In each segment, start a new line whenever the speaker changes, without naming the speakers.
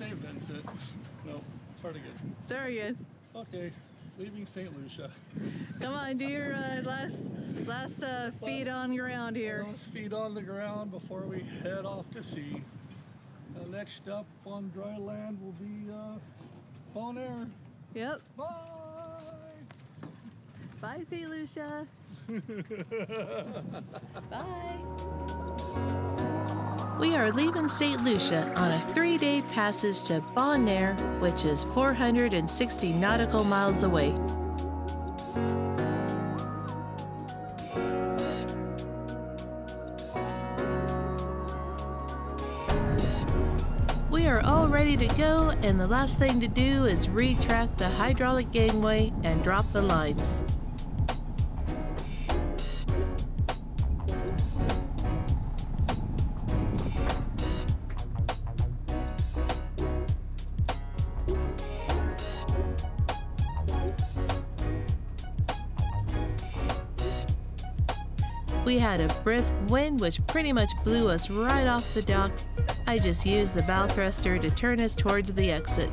Hey, Vincent. No, start again.
Start again.
Okay, leaving St. Lucia.
Come on, do your last feet on ground here.
Last feet on the ground before we head off to sea. Next up on dry land will be Bonaire.
Yep.
Bye!
Bye, St. Lucia. Bye. We are leaving St. Lucia on a 3-day passage to Bonaire, which is 460 nautical miles away. We are all ready to go, and the last thing to do is retract the hydraulic gangway and drop the lines. We had a brisk wind which pretty much blew us right off the dock. I just used the bow thruster to turn us towards the exit.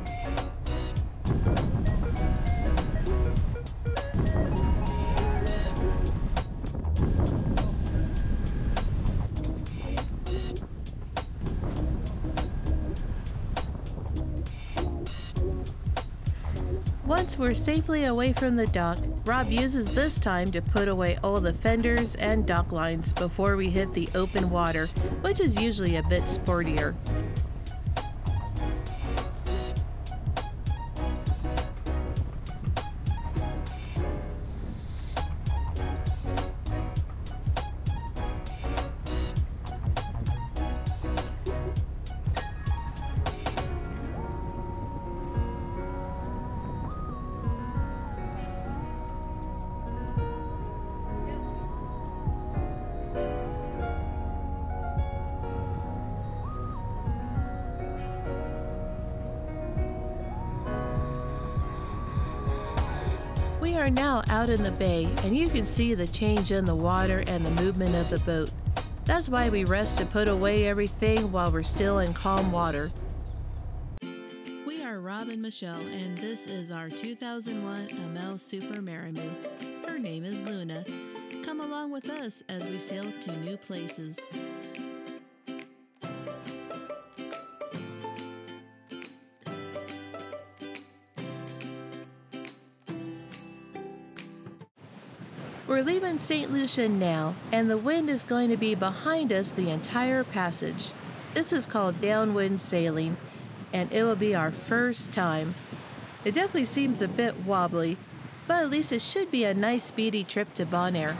Once we're safely away from the dock, Rob uses this time to put away all the fenders and dock lines before we hit the open water, which is usually a bit sportier. We are now out in the bay, and you can see the change in the water and the movement of the boat. That's why we rush to put away everything while we're still in calm water. We are Rob and Michelle, and this is our 2001 ML Super Marimu. Her name is Luna. Come along with us as we sail to new places. We're leaving St. Lucia now, and the wind is going to be behind us the entire passage. This is called downwind sailing, and it will be our first time. It definitely seems a bit wobbly, but at least it should be a nice speedy trip to Bonaire.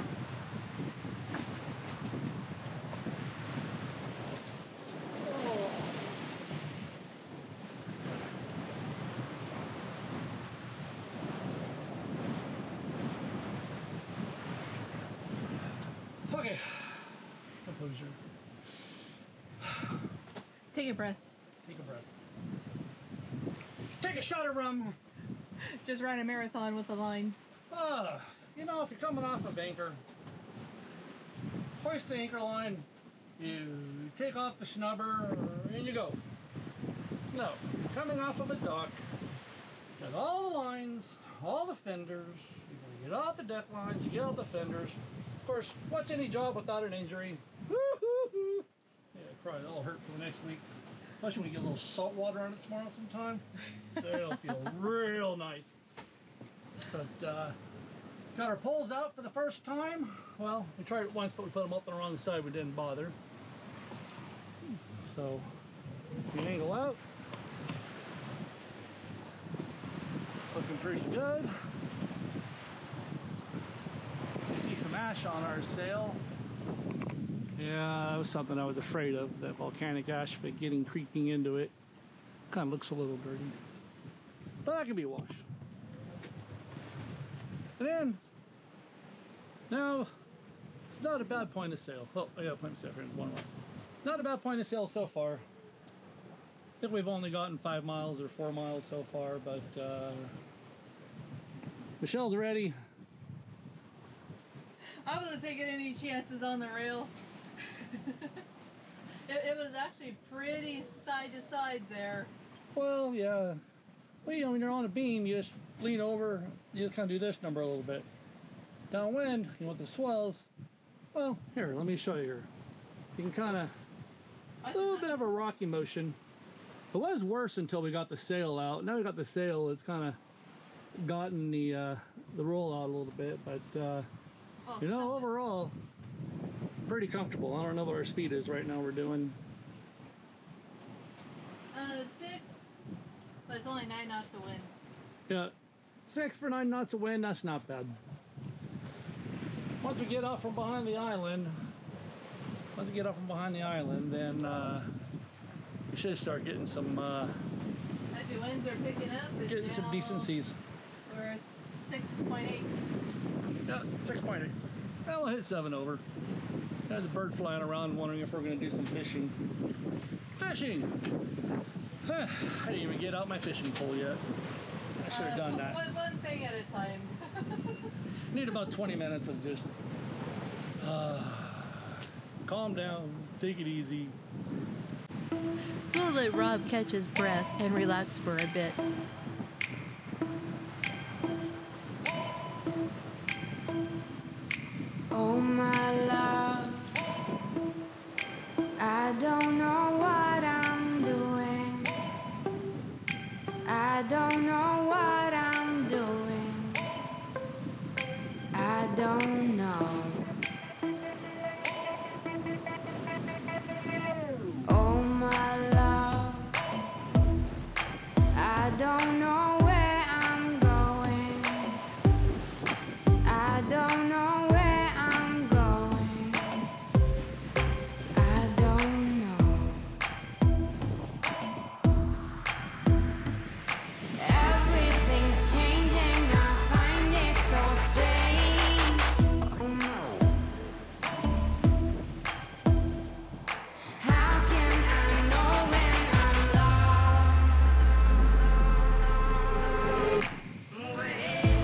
Okay, composure.
Take a breath.
Take a breath. Take a shot of rum.
Just ran a marathon with the lines.
You know, if you're coming off of anchor, hoist the anchor line, you take off the snubber, and you go. No, you're coming off of a dock, got all the lines, all the fenders, you get out the deck lines, you get out the fenders. Of course, what's any job without an injury? Woo-hoo-hoo. Yeah, probably that'll hurt for the next week. Especially when we get a little salt water on it tomorrow sometime. It'll feel real nice. But got our poles out for the first time. Well, we tried it once, but we put them up on the wrong side. We didn't bother. So the angle out. It's looking pretty good. You see some ash on our sail. Yeah, that was something I was afraid of, that volcanic ash getting creeping into it. Kind of looks a little dirty, but that can be washed. And then, now, it's not a bad point of sail. Oh, I got a point of sail here in one more. Not a bad point of sail so far. I think we've only gotten 5 miles or 4 miles so far, but Michelle's ready.
I wasn't taking any chances on the rail. It was actually pretty side to side there.
Well, yeah. Well, you know, when you're on a beam, you just lean over, you just kind of do this number a little bit. Downwind, you want the swells. Well, here, let me show you here. You can kind of, a little bit of a rocky motion. It was worse until we got the sail out. Now we got the sail, it's kind of gotten the roll out a little bit, but you know, overall, pretty comfortable. I don't know what our speed is right now. We're doing
6, but it's only 9 knots of wind.
yeah, 6 for 9 knots of wind. That's not bad. Once we get off from behind the island, then we should start getting some
As your winds are picking up,
getting some decent seas.
We're 6.8.
Yeah, 6.8. Well, we'll hit 7 over. There's a bird flying around wondering if we're going to do some fishing. Fishing! I didn't even get out my fishing pole yet. I should have done that.
One thing at a time.
Need about 20 minutes of just calm down, take it easy.
We'll let Rob catch his breath and relax for a bit.
Oh my love, I don't know what I'm doing. I don't know what I'm doing. I don't know. Oh my love, I don't know where I'm going. I don't know where I'm going. I don't know. Everything's changing, I find it so strange. Oh no. How can I know when I'm lost? Move ahead.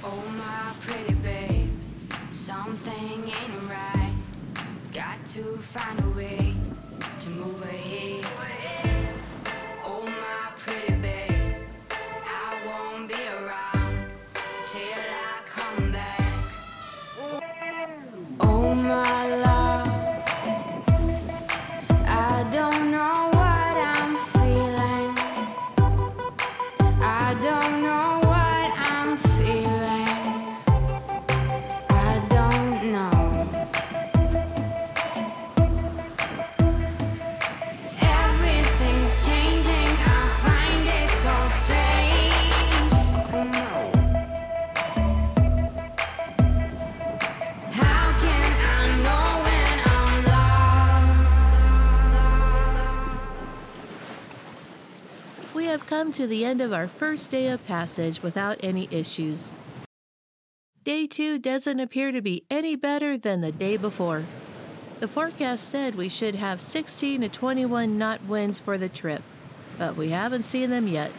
Oh my pretty babe, something ain't right. Got to find a way to move ahead. Oh my pretty babe, I won't be around till I come back. Oh my love, I don't know what I'm feeling. I don't know what I'm feeling. I don't know. Everything's changing, I find it so strange. Oh no. How can I know when I'm lost?
We have come to the end of our first day of passage without any issues. Day 2 doesn't appear to be any better than the day before. The forecast said we should have 16 to 21 knot winds for the trip, but we haven't seen them yet.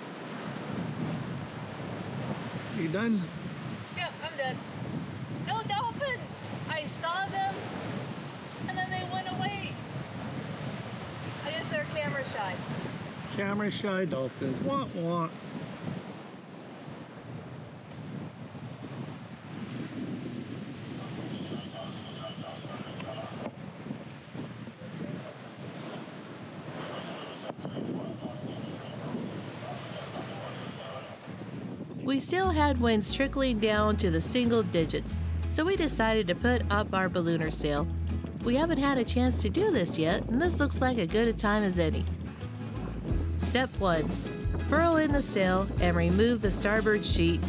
You done?
Yep, I'm done. No dolphins! I saw them, and then they went away. I guess they're camera shy.
Camera shy dolphins. Want want.
We still had winds trickling down to the single digits, so we decided to put up our ballooner sail. We haven't had a chance to do this yet, and this looks like as good a time as any. Step 1. Furl in the sail and remove the starboard sheet.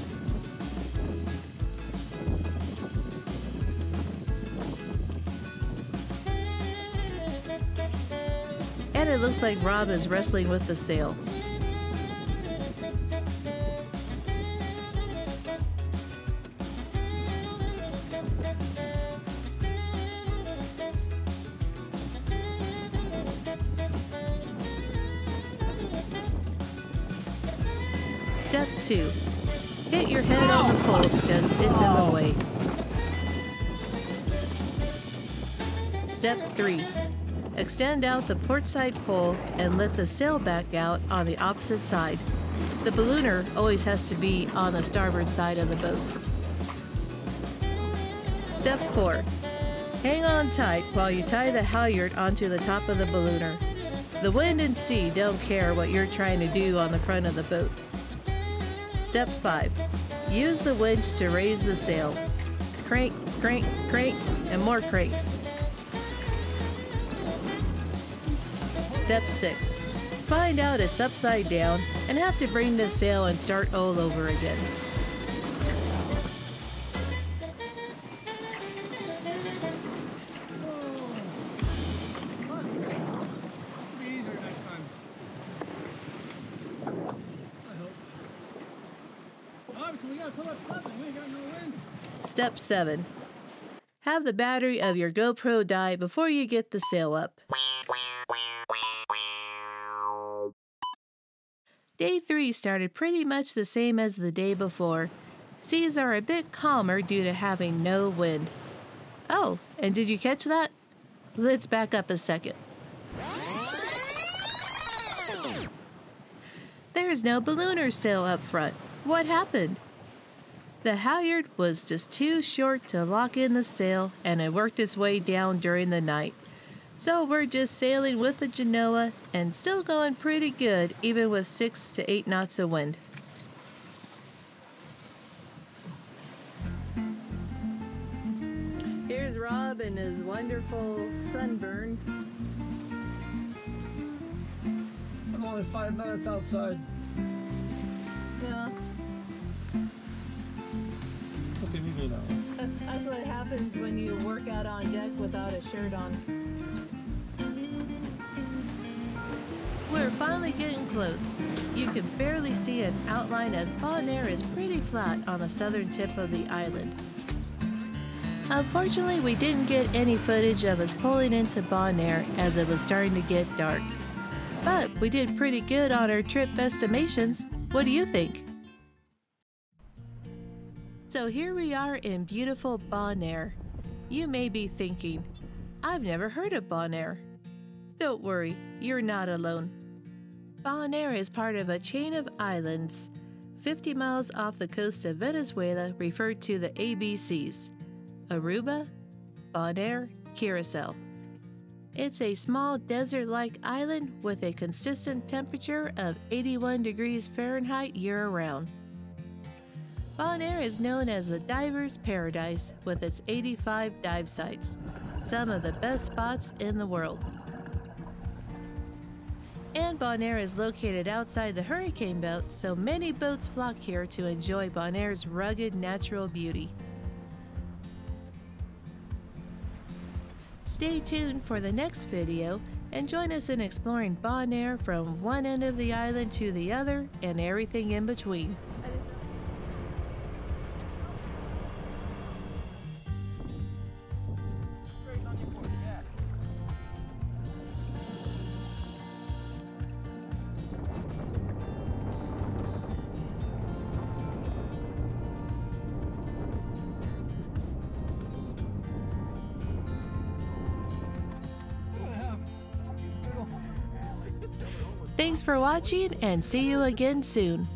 And it looks like Rob is wrestling with the sail. Step 2. Hit your head on the pole because it's in the way. Step 3. extend out the portside pole and let the sail back out on the opposite side. The ballooner always has to be on the starboard side of the boat. Step 4. Hang on tight while you tie the halyard onto the top of the ballooner. The wind and sea don't care what you're trying to do on the front of the boat. Step 5. Use the winch to raise the sail. Crank, crank, crank, and more cranks. Step 6. Find out it's upside down and have to bring the sail and start all over again. Step 7. Have the battery of your GoPro die before you get the sail up. Day 3 started pretty much the same as the day before. Seas are a bit calmer due to having no wind. Oh, and did you catch that? Let's back up a second. There's no ballooner sail up front. What happened? The halyard was just too short to lock in the sail, and it worked its way down during the night. So we're just sailing with the Genoa and still going pretty good, even with 6 to 8 knots of wind. Here's Rob and his wonderful sunburn.
I'm only 5 minutes outside.
Yeah.
Look at me now.
That's what happens when you work out on deck without a shirt on. We're finally getting close. You can barely see an outline as Bonaire is pretty flat on the southern tip of the island. Unfortunately, we didn't get any footage of us pulling into Bonaire as it was starting to get dark. But we did pretty good on our trip estimations. What do you think? So here we are in beautiful Bonaire. You may be thinking, I've never heard of Bonaire. Don't worry, you're not alone. Bonaire is part of a chain of islands 50 miles off the coast of Venezuela referred to the ABCs: Aruba, Bonaire, Curacao. It's a small desert-like island with a consistent temperature of 81 degrees Fahrenheit year-round. Bonaire is known as the diver's paradise with its 85 dive sites, some of the best spots in the world. And Bonaire is located outside the hurricane belt, so many boats flock here to enjoy Bonaire's rugged natural beauty. Stay tuned for the next video and join us in exploring Bonaire from one end of the island to the other and everything in between. Thanks for watching and see you again soon.